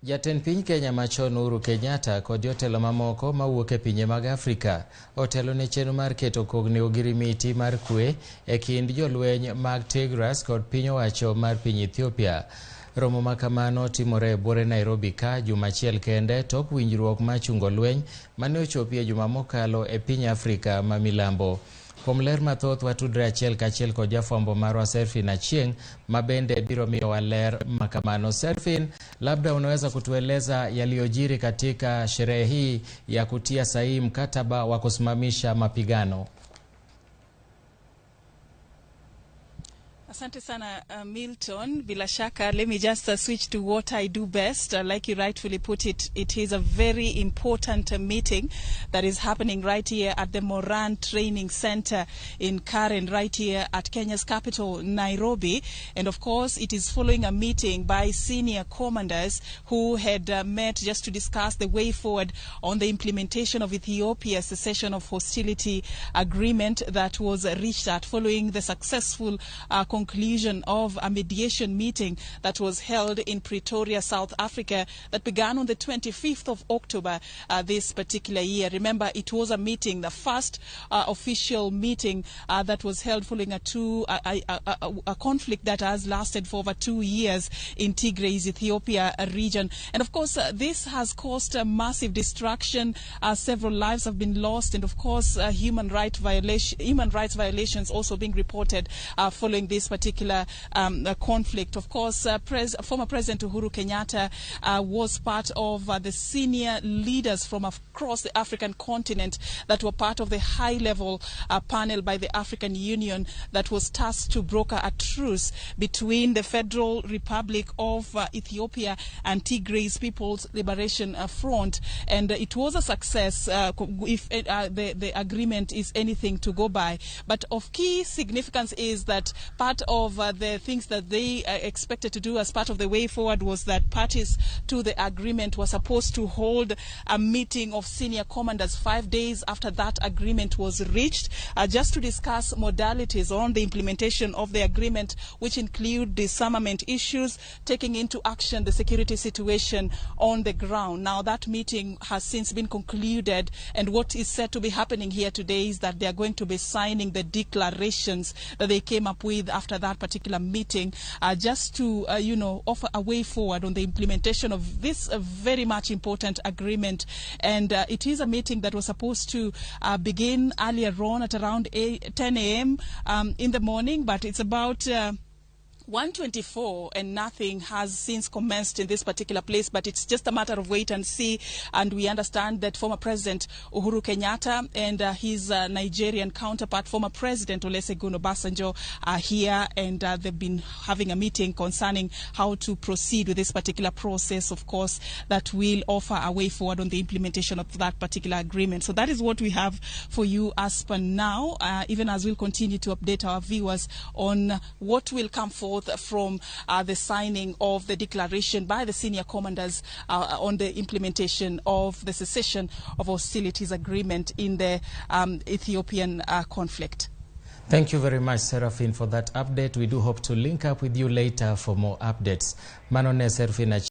Jatend piny Kenya machon Uhuru Kenyatta kod jotelo mamoko mawuok e pinje mag Afrika otelo ne chenro mar keto kogno ogirimi mar kwe e kind jolweny mag Tigray kod piny owacho mar piny Ethiopia. Romo makamano timore e bore Nairobi ka juma achiel kende tok winjruok mar chungo lweny mane ochopie juma mokalo e piny Afrika ma milambo. Kuom ler mathoth watudre achiel kachiel kod jafwambo marwa Serfin Achieng' mabende biro miyowa ler makamano. Serfin, labda unaweza kutueleza yaliyojiri katika sherehe hii ya kutia sahihi mkataba wa kusimamisha mapigano? Asante sana Milton. Bila shaka, let me just switch to what I do best. Like you rightfully put it, it is a very important meeting that is happening right here at the Moran Training Center in Karen, right here at Kenya's capital, Nairobi. And of course, it is following a meeting by senior commanders who had met just to discuss the way forward on the implementation of Ethiopia's cessation of hostility agreement that was reached at following the successful conclusion of a mediation meeting that was held in Pretoria, South Africa, that began on the 25th of October this particular year. Remember, it was a meeting, the first official meeting that was held following a conflict that has lasted for over 2 years in Tigray's Ethiopia region. And of course, this has caused a massive destruction. Several lives have been lost, and of course, human rights violations also being reported following this particular conflict. Of course, former President Uhuru Kenyatta was part of the senior leaders from across the African continent that were part of the high-level panel by the African Union that was tasked to broker a truce between the Federal Republic of Ethiopia and Tigray's People's Liberation Front. And it was a success if the agreement is anything to go by. But of key significance is that part of the things that they expected to do as part of the way forward was that parties to the agreement were supposed to hold a meeting of senior commanders 5 days after that agreement was reached, just to discuss modalities on the implementation of the agreement, which include disarmament issues, taking into action the security situation on the ground. Now, that meeting has since been concluded, and what is said to be happening here today is that they are going to be signing the declarations that they came up with after that particular meeting, just to offer a way forward on the implementation of this very much important agreement. And it is a meeting that was supposed to begin earlier on at around 10 a.m. In the morning, but it's about 1:24 and nothing has since commenced in this particular place, but it's just a matter of wait and see. And we understand that former President Uhuru Kenyatta and his Nigerian counterpart, former President Olusegun Obasanjo, are here, and they've been having a meeting concerning how to proceed with this particular process, of course, that will offer a way forward on the implementation of that particular agreement. So that is what we have for you as per now, even as we'll continue to update our viewers on what will come forth from the signing of the declaration by the senior commanders on the implementation of the cessation of hostilities agreement in the Ethiopian conflict. Thank you very much, Serafin, for that update. We do hope to link up with you later for more updates. Manone Serafin.